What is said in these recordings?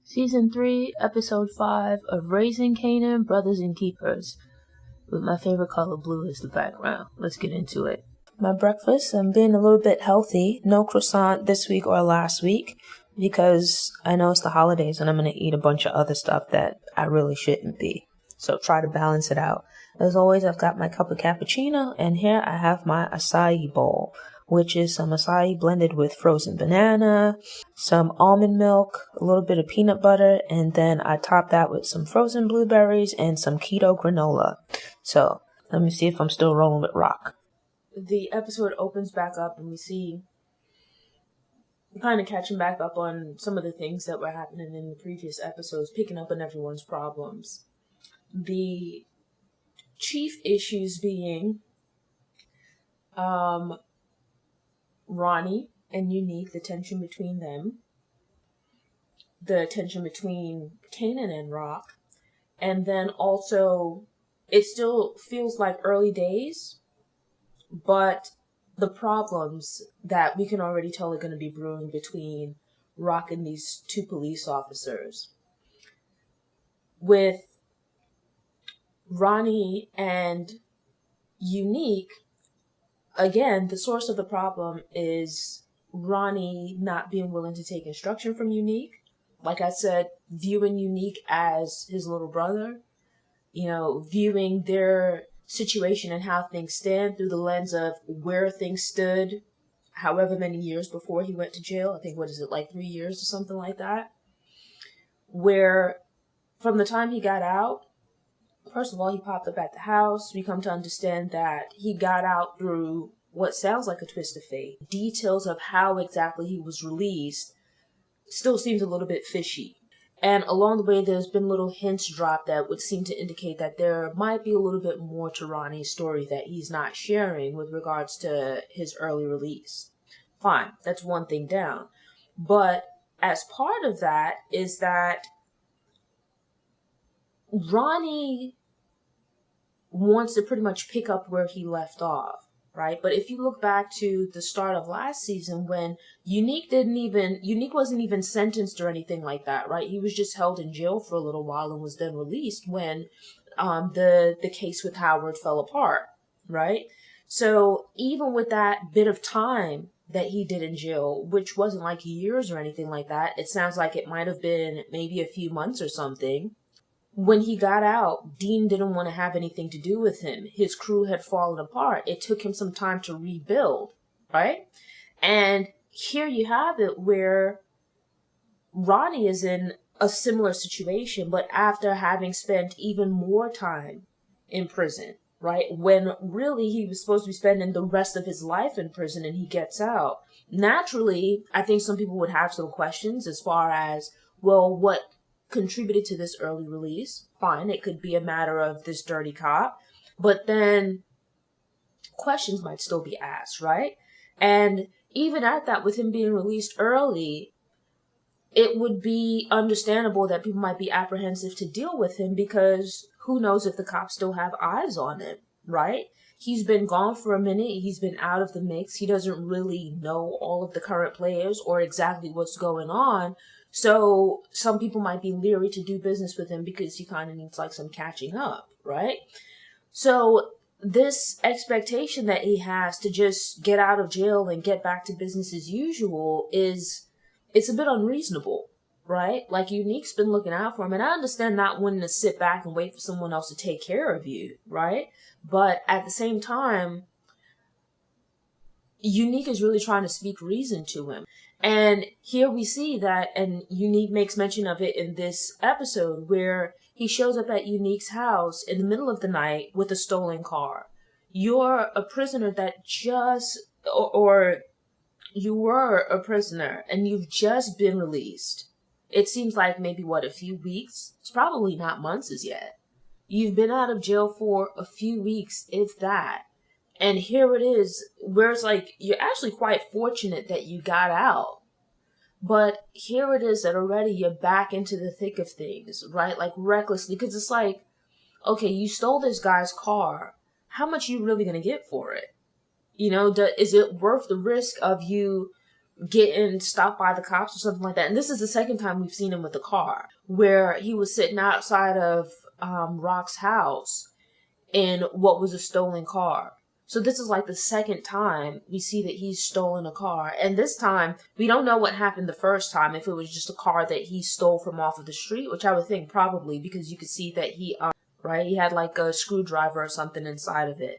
Season 3, Episode 5 of Raising Kanan, Brothers and Keepers, with my favorite color blue as the background. Let's get into it. My breakfast, I'm being a little bit healthy. No croissant this week or last week, because I know it's the holidays and I'm going to eat a bunch of other stuff that I really shouldn't be. So try to balance it out. As always, I've got my cup of cappuccino, and here I have my acai bowl, which is some acai blended with frozen banana, some almond milk, a little bit of peanut butter, and then I top that with some frozen blueberries and some keto granola. So let me see if I'm still rolling with RAQ. The episode opens back up and we see kind of catching back up on some of the things that were happening in the previous episodes, picking up on everyone's problems. The chief issues being Ronnie and Unique, the tension between them, the tension between Kanan and RAQ, and then also it still feels like early days, but the problems that we can already tell are going to be brewing between RAQ and these two police officers. With Ronnie and Unique, again, the source of the problem is Ronnie not being willing to take instruction from Unique. Like I said, viewing Unique as his little brother, viewing their situation and how things stand through the lens of where things stood however many years before he went to jail. I think, 3 years or something like that? Where from the time he got out, first of all, he popped up at the house. We come to understand that he got out through what sounds like a twist of fate. Details of how exactly he was released still seems a little bit fishy. And along the way, there's been little hints dropped that would seem to indicate that there might be a little bit more to Ronnie's story that he's not sharing with regards to his early release. Fine, that's one thing down. But as part of that is that Ronnie wants to pretty much pick up where he left off, right? But if you look back to the start of last season, when Unique wasn't even sentenced or anything like that, right? He was just held in jail for a little while and was then released when the case with Howard fell apart, right? So even with that bit of time that he did in jail, which wasn't like years or anything like that, it sounds like it might have been maybe a few months or something. When he got out, Dean didn't want to have anything to do with him. His crew had fallen apart. It took him some time to rebuild, right? And here you have it where Ronnie is in a similar situation, but after having spent even more time in prison, right? When really he was supposed to be spending the rest of his life in prison and he gets out. Naturally, I think some people would have some questions as far as, well, what contributed to this early release? Fine, it could be a matter of this dirty cop, but then questions might still be asked, right? And even at that, with him being released early, it would be understandable that people might be apprehensive to deal with him because who knows if the cops still have eyes on him, right? He's been gone for a minute. He's been out of the mix. He doesn't really know all of the current players or exactly what's going on. So some people might be leery to do business with him because he kind of needs like some catching up, right? So this expectation that he has to just get out of jail and get back to business as usual it's a bit unreasonable, right? Like Unique's been looking out for him, and I understand not wanting to sit back and wait for someone else to take care of you, right? But at the same time, Unique is really trying to speak reason to him. And here we see that, and Unique makes mention of it in this episode, where he shows up at Unique's house in the middle of the night with a stolen car. You're a prisoner that or you were a prisoner and you've just been released. It seems like maybe, a few weeks? It's probably not months as yet. You've been out of jail for a few weeks, if that. And here it is, where it's like, you're actually quite fortunate that you got out. But here it is that already you're back into the thick of things, right? Like recklessly, because it's like, okay, you stole this guy's car. How much are you really going to get for it? Is it worth the risk of you getting stopped by the cops or something like that. And this is the second time we've seen him with the car, where he was sitting outside of RAQ's house in what was a stolen car. So this is like the second time we see that he's stolen a car. And this time, we don't know what happened the first time, if it was just a car that he stole from off of the street, which I would think probably, because you could see that he, right, he had like a screwdriver or something inside of it.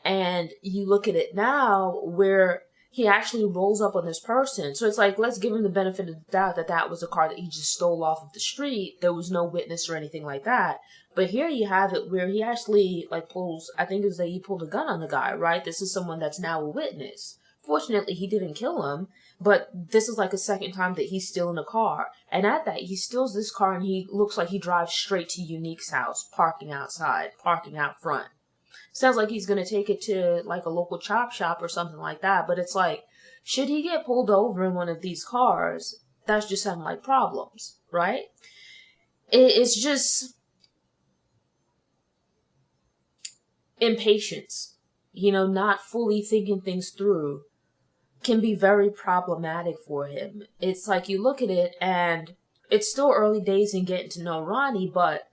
And you look at it now where he actually rolls up on this person. So it's like, let's give him the benefit of the doubt that that was a car that he just stole off of the street. There was no witness or anything like that. But here you have it where he actually like pulls, I think it was that he pulled a gun on the guy, right? This is someone that's now a witness. Fortunately, he didn't kill him, but this is like a second time that he's stealing a car. And at that, he steals this car and he looks like he drives straight to Unique's house, parking outside, parking out front. Sounds like he's going to take it to like a local chop shop or something like that. But it's like, should he get pulled over in one of these cars, that's just sounding like problems, right? It's just impatience, not fully thinking things through can be very problematic for him. It's like you look at it and it's still early days in getting to know Ronnie, but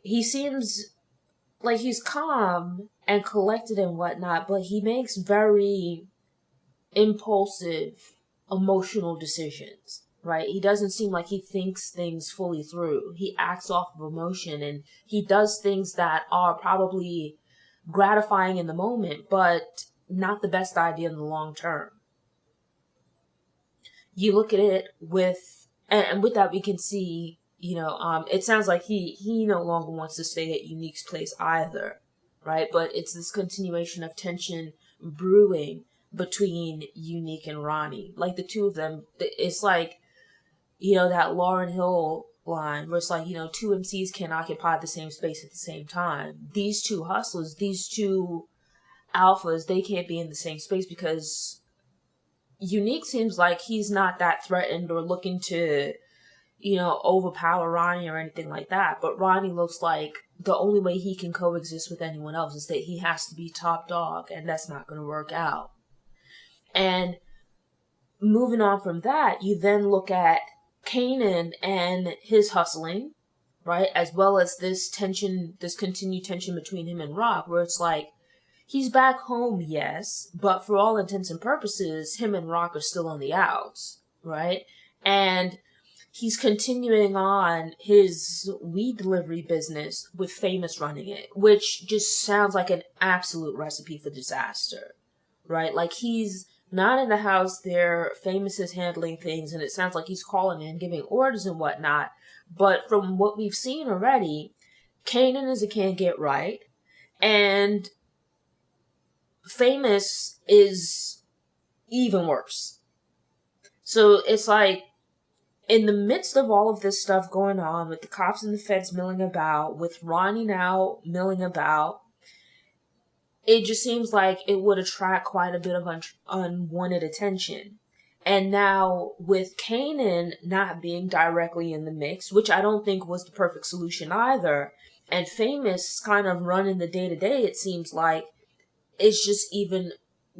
he seems like he's calm and collected and whatnot, but he makes very impulsive, emotional decisions, right? He doesn't seem like he thinks things fully through. He acts off of emotion and he does things that are probably gratifying in the moment, but not the best idea in the long term. You look at it and with that we can see, it sounds like he no longer wants to stay at Unique's place either, right? But it's this continuation of tension brewing between Unique and Ronnie. Like the two of them, it's like, that Lauryn Hill line where it's like, two MCs can't occupy the same space at the same time. These two hustlers, these two alphas, they can't be in the same space because Unique seems like he's not that threatened or looking to, overpower Ronnie or anything like that. But Ronnie looks like the only way he can coexist with anyone else is that he has to be top dog, and that's not going to work out. And moving on from that, you then look at Kanan and his hustling, right? As well as this tension, this continued tension between him and RAQ, where it's like, he's back home, yes, but for all intents and purposes, him and RAQ are still on the outs, right? And he's continuing on his weed delivery business with Famous running it, which just sounds like an absolute recipe for disaster, right? Like he's not in the house there, Famous is handling things, and it sounds like he's calling in, giving orders and whatnot. But from what we've seen already, Kanan is a can't get right, and Famous is even worse. So it's like, in the midst of all of this stuff going on, with the cops and the feds milling about, with Ronnie now milling about, it just seems like it would attract quite a bit of unwanted attention. And now with Kanan not being directly in the mix, which I don't think was the perfect solution either, and Famous kind of running the day-to-day, it seems like, it's just even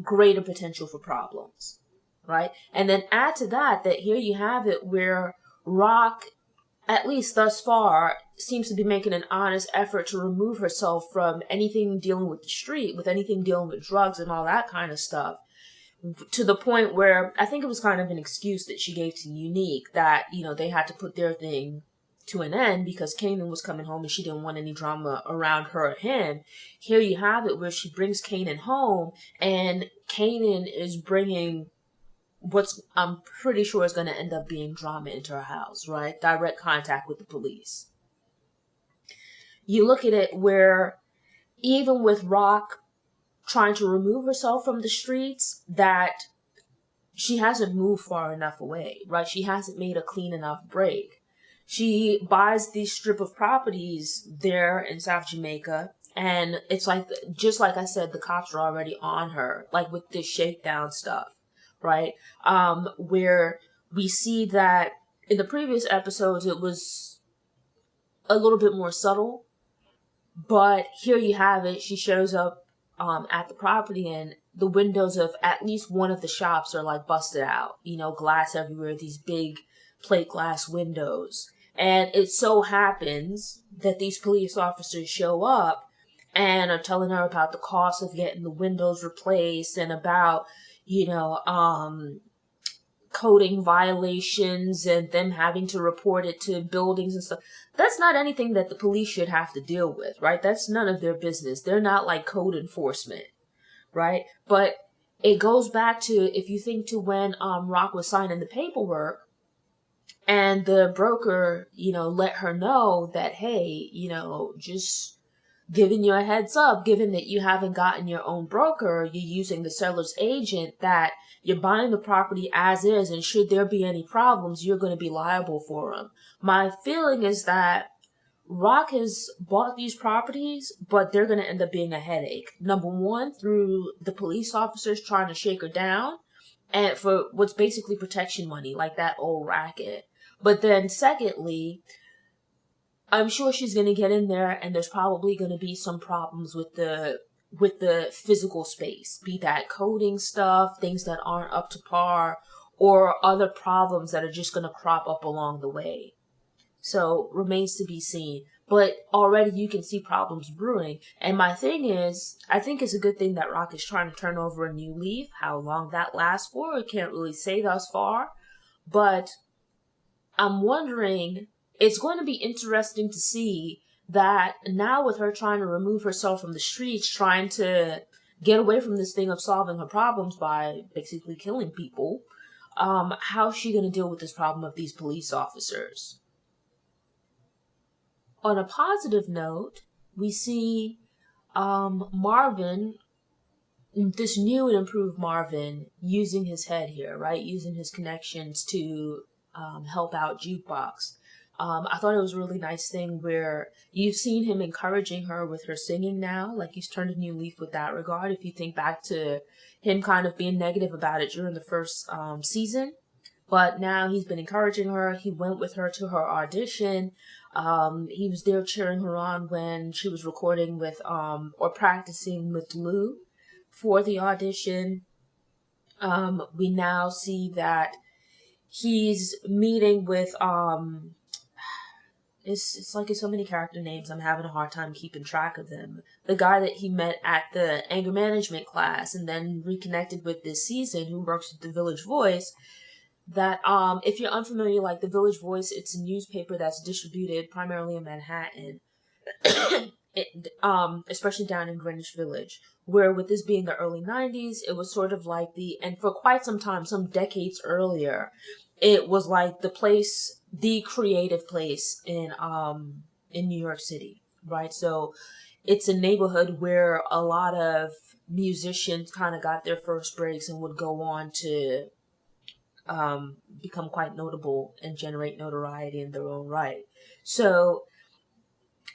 greater potential for problems, right? And then add to that here you have it where RAQ, at least thus far, seems to be making an honest effort to remove herself from anything dealing with the street, with anything dealing with drugs and all that kind of stuff, to the point where I think it was kind of an excuse that she gave to Unique that, they had to put their thing to an end because Kanan was coming home and she didn't want any drama around her or him. Here you have it where she brings Kanan home, and Kanan is bringing what's I'm pretty sure is going to end up being drama into her house, right? Direct contact with the police. You look at it where even with RAQ trying to remove herself from the streets, that she hasn't moved far enough away, right? She hasn't made a clean enough break. She buys these strip of properties there in South Jamaica, and it's like, just like I said, the cops are already on her, like with this shakedown stuff, right? Where we see that in the previous episodes, it was a little bit more subtle, but here you have it. She shows up at the property, and the windows of at least one of the shops are like busted out, glass everywhere, these big plate glass windows. And it so happens that these police officers show up and are telling her about the cost of getting the windows replaced and about, coding violations and them having to report it to buildings and stuff. That's not anything that the police should have to deal with, right? That's none of their business. They're not like code enforcement, right? But it goes back to, if you think to when RAQ was signing the paperwork and the broker, let her know that, hey, just giving you a heads up, given that you haven't gotten your own broker, you're using the seller's agent, that you're buying the property as is, and should there be any problems, you're going to be liable for them. My feeling is that RAQ has bought these properties, but they're going to end up being a headache. Number one, through the police officers trying to shake her down, and for what's basically protection money, like that old racket. But then secondly, I'm sure she's going to get in there and there's probably going to be some problems with the physical space, be that coding stuff, things that aren't up to par, or other problems that are just going to crop up along the way. So remains to be seen. But already you can see problems brewing. And my thing is, I think it's a good thing that RAQ is trying to turn over a new leaf. How long that lasts for, I can't really say thus far. But I'm wondering, it's going to be interesting to see that now with her trying to remove herself from the streets, trying to get away from this thing of solving her problems by basically killing people, how's she going to deal with this problem of these police officers? On a positive note, we see Marvin, this new and improved Marvin, using his head here, right? Using his connections to help out Jukebox. I thought it was a really nice thing where you've seen him encouraging her with her singing now. Like, he's turned a new leaf with that regard. If you think back to him kind of being negative about it during the first season. But now he's been encouraging her. He went with her to her audition. He was there cheering her on when she was recording with, or practicing with Lou for the audition. We now see that he's meeting with, it's like it's so many character names, I'm having a hard time keeping track of them. The guy that he met at the anger management class and then reconnected with this season, who works with the Village Voice. That, if you're unfamiliar, like the Village Voice, it's a newspaper that's distributed primarily in Manhattan, especially down in Greenwich Village, where with this being the early 90s, it was sort of like and for quite some time, some decades earlier, it was like the place, the creative place in New York City, right? So it's a neighborhood where a lot of musicians kind of got their first breaks and would go on to become quite notable and generate notoriety in their own right. So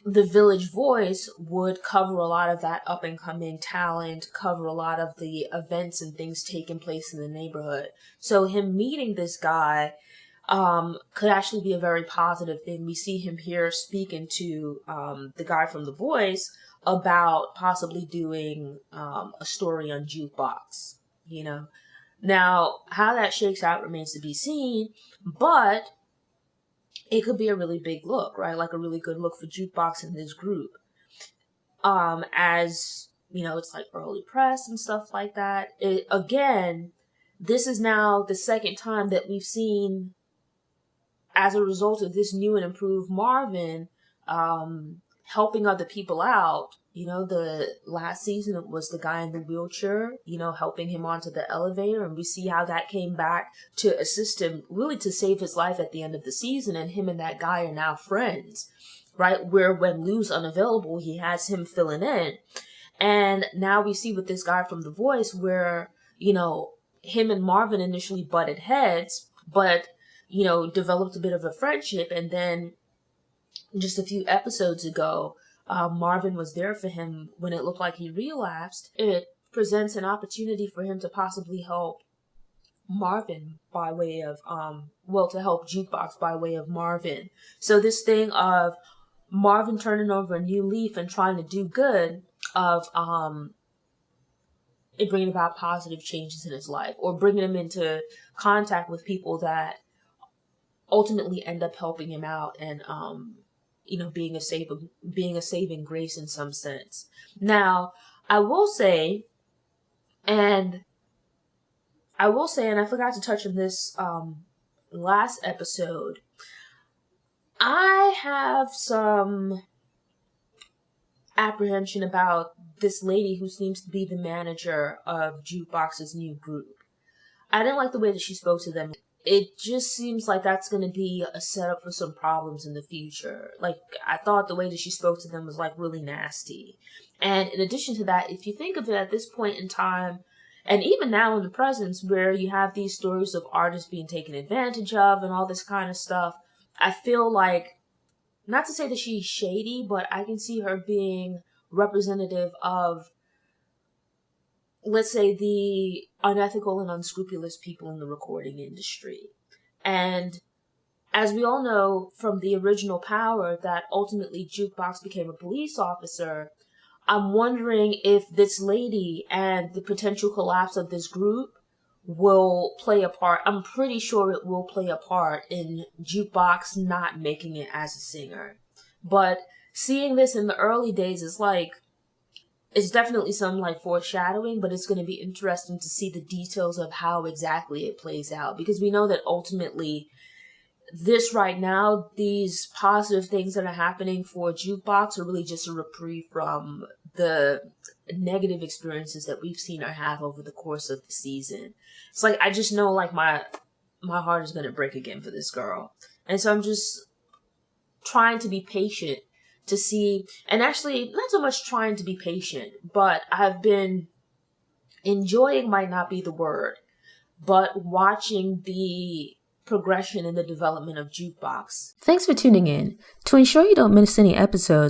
the Village Voice would cover a lot of that up and coming talent, cover a lot of the events and things taking place in the neighborhood. So him meeting this guy could actually be a very positive thing. We see him here speaking to the guy from The Voice about possibly doing a story on Jukebox, Now, how that shakes out remains to be seen, but it could be a really big look, right? Like a really good look for Jukebox in this group. As, it's like early press and stuff like that. Again, this is now the second time that we've seen, as a result of this new and improved Marvin, helping other people out. The last season it was the guy in the wheelchair, helping him onto the elevator. And we see how that came back to assist him, really to save his life at the end of the season. And him and that guy are now friends, right? Where when Lou's unavailable, he has him filling in. And now we see with this guy from The Voice where, him and Marvin initially butted heads, but, developed a bit of a friendship. And then just a few episodes ago, Marvin was there for him when it looked like he relapsed. It presents an opportunity for him to possibly help Marvin by way of, to help Jukebox by way of Marvin. So this thing of Marvin turning over a new leaf and trying to do good, of bringing about positive changes in his life, or bringing him into contact with people that ultimately end up helping him out and, being a saving grace in some sense. Now, I will say, and I forgot to touch on this last episode, I have some apprehension about this lady who seems to be the manager of Jukebox's new group. I didn't like the way that she spoke to them. It just seems like that's going to be a setup for some problems in the future. Like, I thought the way that she spoke to them was, like, really nasty. And in addition to that, if you think of it at this point in time, and even now in the present, where you have these stories of artists being taken advantage of and all this kind of stuff, I feel like, not to say that she's shady, but I can see her being representative of, let's say, the unethical and unscrupulous people in the recording industry. And as we all know from the original Power, that ultimately Jukebox became a police officer, I'm wondering if this lady and the potential collapse of this group will play a part. I'm pretty sure it will play a part in Jukebox not making it as a singer. But seeing this in the early days is like, it's definitely some like foreshadowing, but it's going to be interesting to see the details of how exactly it plays out, because we know that ultimately this right now, these positive things that are happening for Jukebox are really just a reprieve from the negative experiences that we've seen her have over the course of the season. It's like, I just know like my heart is going to break again for this girl. And so I'm just trying to be patient to see, and actually not so much trying to be patient, but I've been enjoying, might not be the word, but watching the progression in the development of Jukebox. Thanks for tuning in. To ensure you don't miss any episodes,